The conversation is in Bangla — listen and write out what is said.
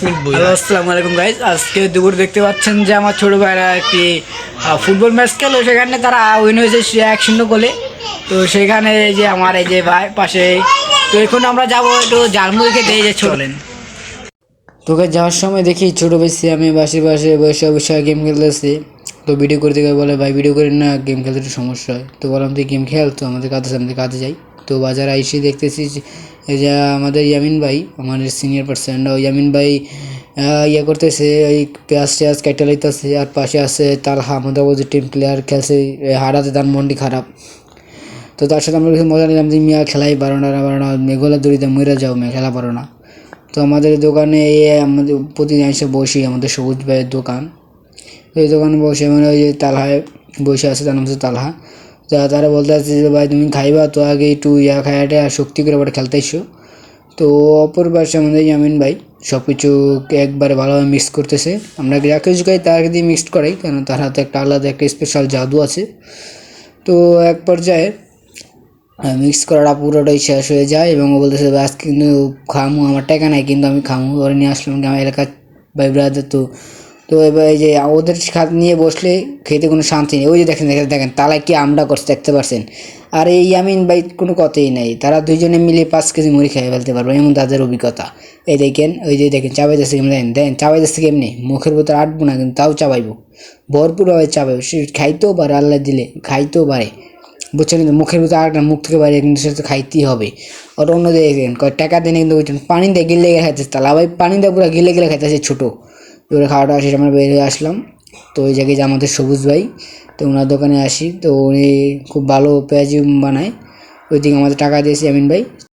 হ্যালো আসসালামু আলাইকুম গাইজ। আজকে দুপুর দেখতে পাচ্ছেন যে আমার ছোটো ভাইরা একটি ফুটবল ম্যাচ খেলো, সেখানে তারা উইন হয়েছে 1-0 গোলে। তো সেখানে এই যে আমার এই যে ভাই পাশে, তো এখন আমরা যাবো একটু ঝালমুড়ি খেতে, এই যে চলেন। তোকে যাওয়ার সময় দেখি ছোটো ভাই আমি পাশে বসে বসে গেম খেলতেছি। তো ভিডিও করতে গিয়ে বলে, ভাই ভিডিও করি না, গেম খেলতে একটু সমস্যা হয়। তো বললাম তুই গেম খেল, তো আমাদের কাজে যাই। তো বাজারে আইসি দেখতেছি এই যে আমাদের ইয়ামিন ভাই, আমাদের সিনিয়র পার্সন, ইয়ামিন ভাই ইয়ে করতেছে, ওই পেঁয়াজ টেয়াজ কেটে লাইতেছে। আর পাশে আছে তালহা, আমাদের ওই যে টিম প্লেয়ার খেলছে, হারাতে তার মন্ডি খারাপ। তো তার সাথে আমরা কিছু মজা নিলাম যে মিয়া খেলাই পারো না মেঘলা দড়িতে মরে যাও, মেয়ে খেলা পারো না। তো আমাদের দোকানে আমাদের প্রতিদিন এসে বসি, আমাদের সবুজ ভাইয়ের দোকান। ওই দোকানে বসে মানে ওই যে তালহায় বসে আছে, তার নাম হচ্ছে তালহা। তারা বলতে আছে যে ভাই তুমি খাইবা, তো আগে একটু খাইয়াটে আর শক্তি করে আবার খেলতে এসো। তো অপর পাশে আমাদের ইয়ামিন ভাই সব কিছু একবারে ভালোভাবে মিক্স করতেছে। আমরা যা কিছু খাই তার দিয়ে মিক্সড করাই, কারণ তার হাতে একটা আলাদা একটা স্পেশাল জাদু আছে। তো এক পর্যায়ে মিক্স করাটা পুরোটাই শেষ হয়ে যায় এবং ও বলতেছে আজ কিন্তু খামু, আমার টাকা নাই কিন্তু আমি খামু। ওরা নিয়ে আসলাম আমার এলাকার ভাই ব্রাদার। তো তো এবার এই যে ওদের খাত নিয়ে বসলে খেতে কোনো শান্তি নেই। ওই যে দেখেন তালায় কি আমরা করছে দেখতে পারছেন। আর এই ইয়ামিন ভাই কোনো কথাই নেই, তারা দুইজনে মিলে 5 কেজি মুড়ি খেয়ে ফেলতে পারবো, এমন তাদের অভিজ্ঞতা। এই দেখেন, ওই যে দেখেন চাবাইতেছে কেমন, দেন চাবাইতেছে কেমনি, মুখের ভিতরে আটবো না কিন্তু তাও চাবাইবো, ভরপুরভাবে চাবাইবো। সে খাইতেও পারে, আল্লাহ দিলে খাইতেও পারে, বুঝছেন। কিন্তু মুখের ভিতরে আরেকটা মুখ থেকে বাইরে, কিন্তু সেটা খাইতেই হবে। ওর অন্য দেখেন কয় টাকা দেন, কিন্তু বুঝছেন পানি দিয়ে গিলে গেলে খাইতেছে, তালা ভাই পানি দিয়ে পুরো গিলে গেলে খাইতেছে ছোটো। এবারে খাওয়াটা শেষে আমরা বেরিয়ে আসলাম। তো ওই জায়গায় যে আমাদের সবুজ ভাই, তো ওনার দোকানে আসি। তো উনি খুব ভালো পেঁয়াজি বানায়, ওই দিকে আমাদের টাকা দিয়েছি আমিন ভাই।